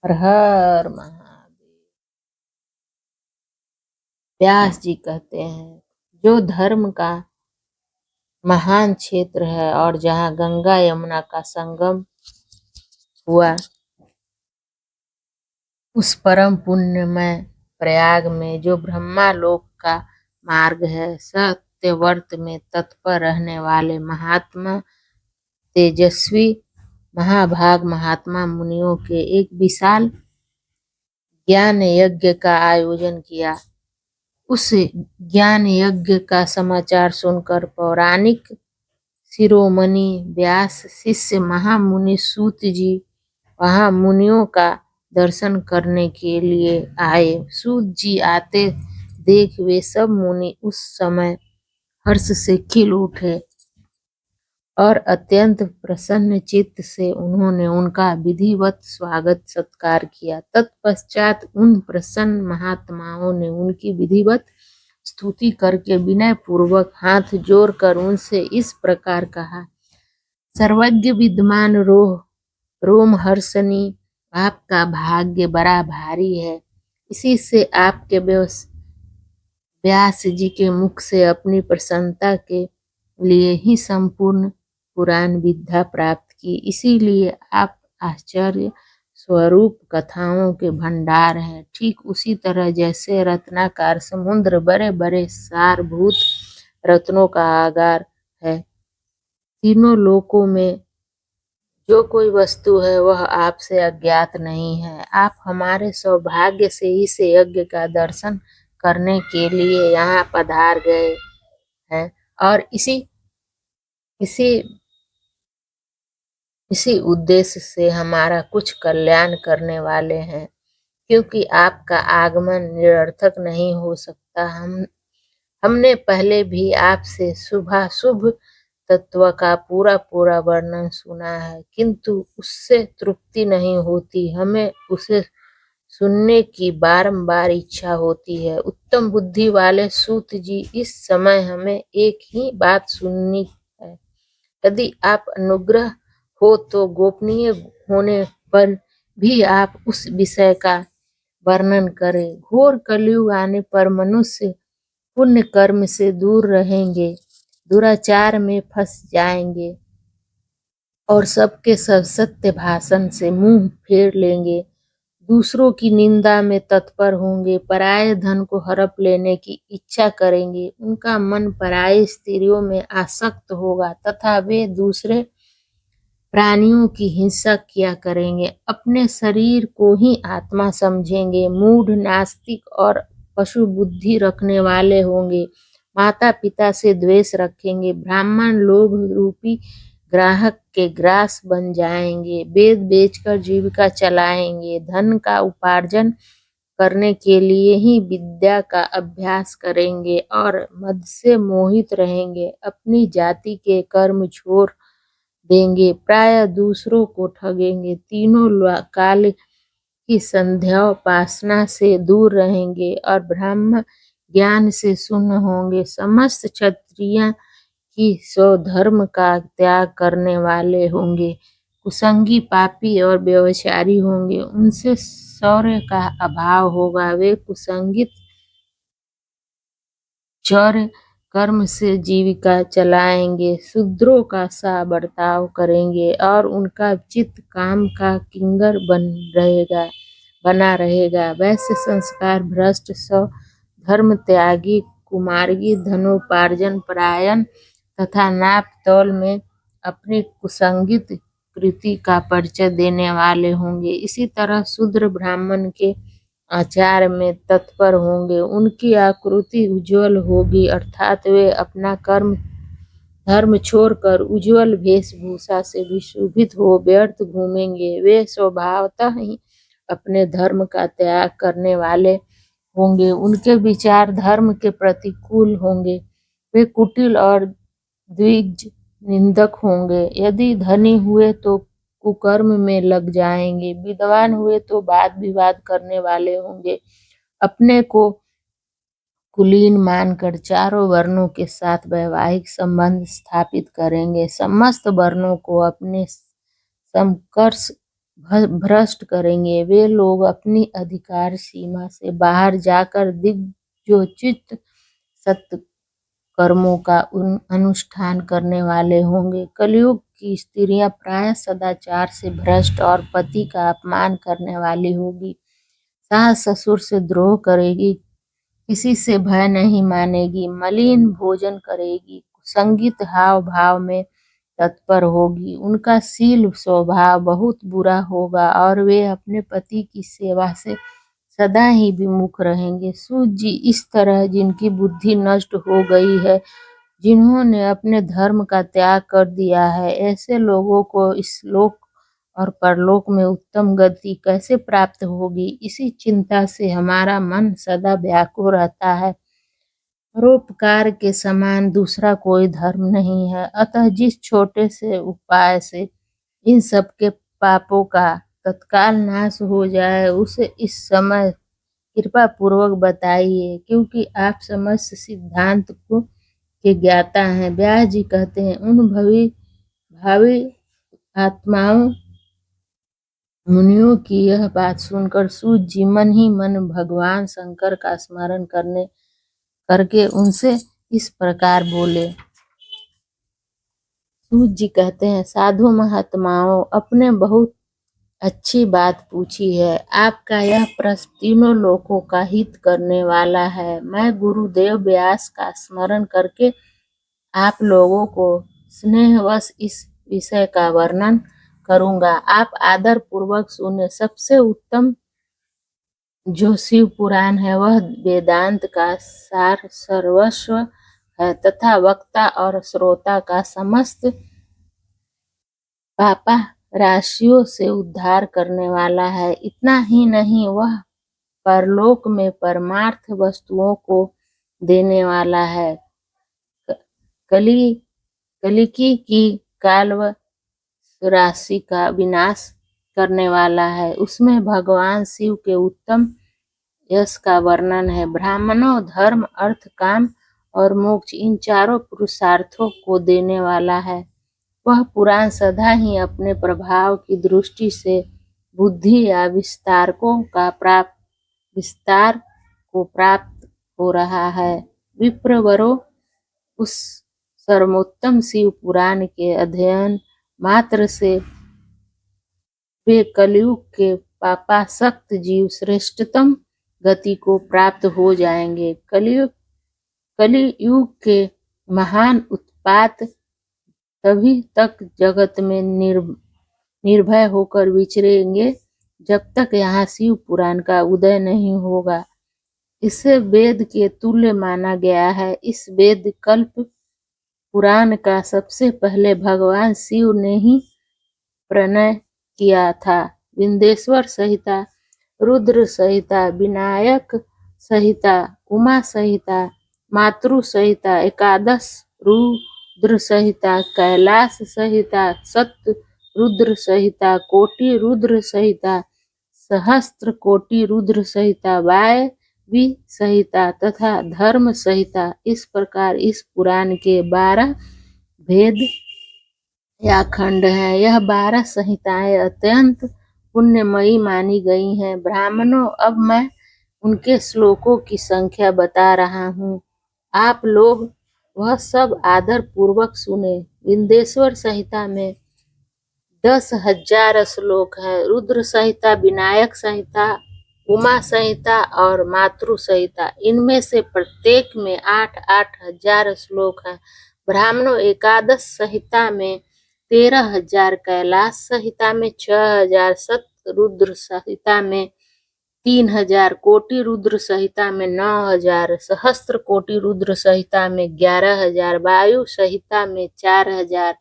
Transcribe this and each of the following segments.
हर हर महादेव। व्यास जी कहते हैं, जो धर्म का महान क्षेत्र है और जहाँ गंगा यमुना का संगम हुआ, उस परम पुण्यमय प्रयाग में जो ब्रह्मालोक का मार्ग है, सत्यव्रत में तत्पर रहने वाले महात्मा तेजस्वी महाभाग महात्मा मुनियों के एक विशाल ज्ञान यज्ञ का आयोजन किया। उस ज्ञान यज्ञ का समाचार सुनकर पौराणिक शिरोमणि व्यास शिष्य महामुनि सूत जी वहां मुनियों का दर्शन करने के लिए आए। सूत जी आते देख वे सब मुनि उस समय हर्ष से खिल उठे और अत्यंत प्रसन्न चित्त से उन्होंने उनका विधिवत स्वागत सत्कार किया। तत्पश्चात उन प्रसन्न महात्माओं ने उनकी विधिवत स्तुति करके विनय पूर्वक हाथ जोड़कर उनसे इस प्रकार कहा, सर्वज्ञ विद्वान रोमहर्षणी, आपका भाग्य बड़ा भारी है। इसी से आपके व्यास जी के मुख से अपनी प्रसन्नता के लिए ही संपूर्ण पुराण विद्या प्राप्त की। इसीलिए आप आश्चर्य स्वरूप कथाओं के भंडार हैं। ठीक उसी तरह जैसे रत्नाकार समुद्र बड़े बड़े सारभूत रत्नों का आगार है, तीनों लोकों में जो कोई वस्तु है वह आपसे अज्ञात नहीं है। आप हमारे सौभाग्य से इस यज्ञ का दर्शन करने के लिए यहाँ पधार गए हैं और इसी इसी इसी उद्देश्य से हमारा कुछ कल्याण करने वाले हैं, क्योंकि आपका आगमन निरर्थक नहीं हो सकता। हमने पहले भी आपसे शुभाशुभ तत्व का पूरा पूरा वर्णन सुना है, किंतु उससे तृप्ति नहीं होती। हमें उसे सुनने की बारंबार इच्छा होती है। उत्तम बुद्धि वाले सूत जी, इस समय हमें एक ही बात सुननी है। यदि आप अनुग्रह हो तो गोपनीय होने पर भी आप उस विषय का वर्णन करें। घोर कलयुग आने पर मनुष्य पुण्य कर्म से दूर रहेंगे, दुराचार में फंस जाएंगे और सबके सब सत्य भाषण से मुंह फेर लेंगे, दूसरों की निंदा में तत्पर होंगे, पराये धन को हड़प लेने की इच्छा करेंगे, उनका मन पराये स्त्रियों में आसक्त होगा तथा वे दूसरे प्राणियों की हिंसा किया करेंगे, अपने शरीर को ही आत्मा समझेंगे, मूढ़ नास्तिक और पशु बुद्धि रखने वाले होंगे, माता पिता से द्वेष रखेंगे, ब्राह्मण लोभ रूपी ग्राहक के ग्रास बन जाएंगे, वेद बेचकर जीविका चलाएंगे, धन का उपार्जन करने के लिए ही विद्या का अभ्यास करेंगे और मद से मोहित रहेंगे, अपनी जाति के कर्म छोड़ देंगे, प्राय दूसरों को ठगेंगे, तीनों काल की संध्योपासना से दूर रहेंगे और ब्रह्म ज्ञान से शून्य होंगे, समस्त क्षत्रिय की स्वधर्म का त्याग करने वाले होंगे, कुसंगी पापी और व्यभिचारी होंगे, उनसे शौर्य का अभाव होगा, वे कुसंगित चौर्य कर्म से जीविका चलाएंगे, शूद्रों का सा बर्ताव करेंगे और उनका चित्त काम का किंगर बना रहेगा। वैसे संस्कार भ्रष्ट सौ धर्म त्यागी कुमार्गी धनोपार्जन परायण तथा नाप तौल में अपनी कुसंगित कृति का परिचय देने वाले होंगे। इसी तरह शूद्र ब्राह्मण के आचार में तत्पर होंगे, उनकी आकृति उज्ज्वल होगी, अर्थात वे अपना धर्म छोड़कर उज्ज्वल वेशभूषा से विशोभित हो व्यर्थ घूमेंगे। वे स्वभावतः ही अपने धर्म का त्याग करने वाले होंगे, उनके विचार धर्म के प्रतिकूल होंगे, वे कुटिल और द्विज निंदक होंगे, यदि धनी हुए तो कुकर्म में लग जाएंगे, विद्वान हुए तो वाद विवाद करने वाले होंगे, अपने को कुलीन मानकर चारों वर्णों के साथ वैवाहिक संबंध स्थापित करेंगे, समस्त वर्णों को अपने समकर्ष भ्रष्ट करेंगे। वे लोग अपनी अधिकार सीमा से बाहर जाकर दिग्वचोचित सत्कर्मों का अनुष्ठान करने वाले होंगे। कलयुग की स्त्रियां प्रायः सदाचार से भ्रष्ट और पति का अपमान करने वाली होगी। सास ससुर से द्रोह करेगी, किसी से भय नहीं मानेगी, मलिन भोजन करेगी, संगीत हाव भाव में तत्पर होगी। उनका शील स्वभाव बहुत बुरा होगा और वे अपने पति की सेवा से सदा ही विमुख रहेंगे। सूत जी, इस तरह जिनकी बुद्धि नष्ट हो गई है, जिन्होंने अपने धर्म का त्याग कर दिया है, ऐसे लोगों को इस लोक और परलोक में उत्तम गति कैसे प्राप्त होगी, इसी चिंता से हमारा मन सदा व्याकुल रहता है। परोपकार के समान दूसरा कोई धर्म नहीं है। अतः जिस छोटे से उपाय से इन सबके पापों का तत्काल नाश हो जाए, उसे इस समय कृपा पूर्वक बताइए, क्योंकि आप समस्त सिद्धांत को के ज्ञाता हैं। व्यास जी कहते हैं, उन भावी आत्माओं मुनियों की यह बात सुनकर सूत जी मन ही मन भगवान शंकर का स्मरण करके उनसे इस प्रकार बोले। सूत जी कहते हैं, साधु महात्माओं, अपने बहुत अच्छी बात पूछी है। आपका यह प्रश्न तीनों लोकों का हित करने वाला है। मैं गुरुदेव व्यास का स्मरण करके आप लोगों को स्नेहवश इस विषय का वर्णन करूंगा। आप आदर पूर्वक सुने। सबसे उत्तम जो शिव पुराण है, वह वेदांत का सार सर्वस्व है तथा वक्ता और श्रोता का समस्त पापा राशियों से उद्धार करने वाला है। इतना ही नहीं, वह परलोक में परमार्थ वस्तुओं को देने वाला है। कलिकी की काल्व राशि का विनाश करने वाला है। उसमें भगवान शिव के उत्तम यश का वर्णन है। ब्राह्मणों, धर्म, अर्थ, काम और मोक्ष, इन चारों पुरुषार्थों को देने वाला है। वह पुराण सदा ही अपने प्रभाव की दृष्टि से बुद्धि या विस्तार को प्राप्त हो रहा है। विप्रवरों, उस सर्वोत्तम शिव पुराण के अध्ययन मात्र से वे कलयुग के पापासक्त जीव श्रेष्ठतम गति को प्राप्त हो जाएंगे। कलियुग के महान उत्पात तभी तक जगत में निर्भय होकर विचरेंगे जब तक यहाँ शिव पुराण का उदय नहीं होगा। इसे वेद के तुल्य माना गया है। इस वेद कल्प पुराण का सबसे पहले भगवान शिव ने ही प्रणय किया था। विंध्येश्वर संहिता, रुद्र संहिता, विनायक संहिता, उमा संहिता, मातृ संहिता, एकादश रुद्र संहिता, कैलाश संहिता, सत्य रुद्र संहिता, कोटि रुद्र संहिता, सहस्त्र कोटि रुद्र संहिता, वायवी संहिता तथा धर्म संहिता, इस प्रकार इस पुराण के 12 भेद या खंड है। यह 12 संहिताएं अत्यंत पुण्यमयी मानी गई हैं। ब्राह्मणों, अब मैं उनके श्लोकों की संख्या बता रहा हूँ। आप लोग वह सब आदर पूर्वक सुने। विंध्येश्वर संहिता में 10,000 श्लोक है। रुद्र संहिता, विनायक संहिता, उमा संहिता और मातृ संहिता, इनमें से प्रत्येक में 8-8 हजार श्लोक हैं। ब्राह्मणों, एकादश संहिता में 13,000, कैलाश संहिता में 6,000, सत्य रुद्र संहिता में 3,000, कोटि रुद्र संहिता में 9,000, सहस्त्र कोटि रुद्र संहिता में 11,000, वायु संहिता में 4,000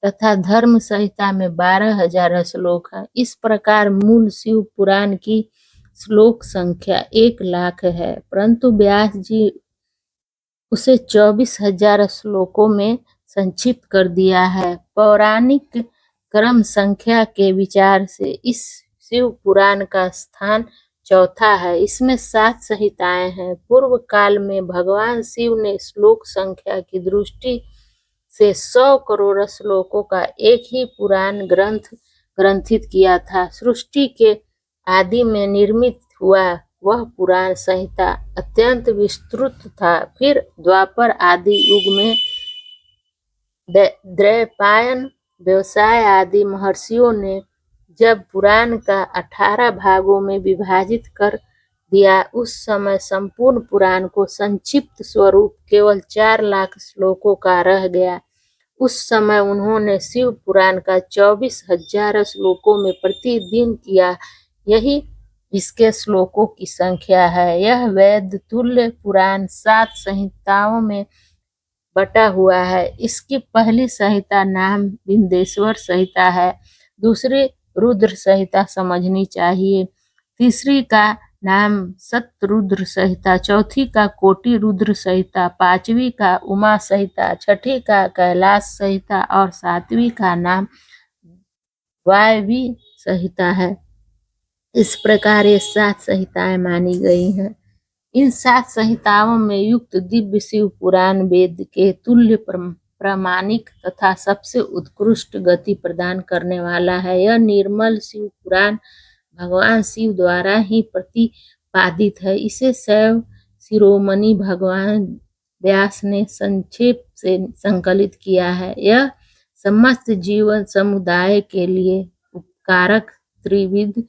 तथा धर्म संहिता में 12,000 श्लोक हैं। इस प्रकार मूल शिव पुराण की श्लोक संख्या 1,00,000 है, परंतु व्यास जी उसे 24,000 श्लोकों में संक्षिप्त कर दिया है। पौराणिक क्रम संख्या के विचार से इस शिव पुराण का स्थान चौथा है। इसमें 7 संहिताएं हैं। पूर्व काल में भगवान शिव ने श्लोक संख्या की दृष्टि से 100 करोड़ श्लोकों का एक ही पुराण ग्रंथ ग्रंथित किया था। सृष्टि के आदि में निर्मित हुआ वह पुराण संहिता अत्यंत विस्तृत था। फिर द्वापर आदि युग में द्वैपायन, व्यवसाय आदि महर्षियों ने जब पुराण का 18 भागों में विभाजित कर दिया, उस समय संपूर्ण पुराण को संक्षिप्त स्वरूप केवल 4 लाख श्लोकों का रह गया। उस समय उन्होंने शिव पुराण का 24,000 श्लोकों में प्रतिदिन किया। यही इसके श्लोकों की संख्या है। यह वेद तुल्य पुराण 7 संहिताओं में बटा हुआ है। इसकी पहली संहिता नाम बिंदेश्वर संहिता है, दूसरी रुद्र संहिता समझनी चाहिए, तीसरी का नाम सतरुद्र संहिता, चौथी का कोटि रुद्र संहिता, पांचवी का उमा संहिता, छठी का कैलाश संहिता और सातवीं का नाम वायवी संहिता है। इस प्रकार ये 7 संहिताएं मानी गई हैं। इन 7 संहिताओं में युक्त दिव्य शिव पुराण वेद के तुल्य प्रामाणिक तथा सबसे उत्कृष्ट गति प्रदान करने वाला है। यह निर्मल शिव पुराण भगवान शिव द्वारा ही प्रतिपादित है। इसे शैव शिरोमणि भगवान व्यास ने संक्षेप से संकलित किया है। यह समस्त जीवन समुदाय के लिए उपकारक, त्रिविध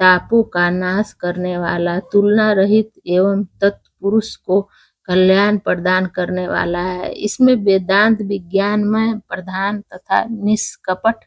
तापों का नाश करने वाला, तुलना रहित एवं तत्पुरुष को कल्याण प्रदान करने वाला है। इसमें वेदांत विज्ञान में प्रधान तथा निष्कपट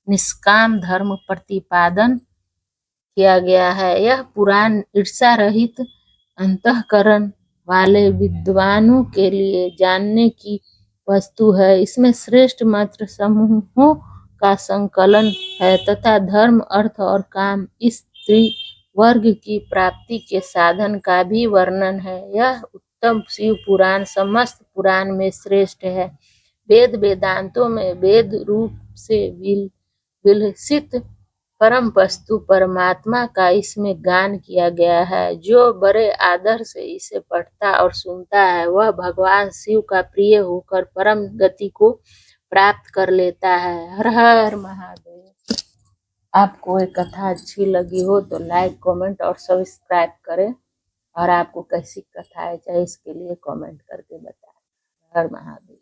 निष्काम धर्म प्रतिपादन किया गया है। यह पुराण ईर्ष्या रहित अंतःकरण वाले विद्वानों के लिए जानने की वस्तु है। इसमें श्रेष्ठ मंत्र समूहों का संकलन है तथा धर्म, अर्थ और काम, इस त्रिवर्ग की प्राप्ति के साधन का भी वर्णन है। यह उत्तम शिव पुराण समस्त पुराण में श्रेष्ठ है। वेद वेदांतों में वेद रूप से विलसित परम वस्तु परमात्मा का इसमें गान किया गया है। जो बड़े आदर से इसे पढ़ता और सुनता है, वह भगवान शिव का प्रिय होकर परम गति को प्राप्त कर लेता है। हर हर महादेव। आपको ये कथा अच्छी लगी हो तो लाइक, कमेंट और सब्सक्राइब करें, और आपको कैसी कथाएं चाहिए इसके लिए कमेंट करके बताएं। हर महादेव।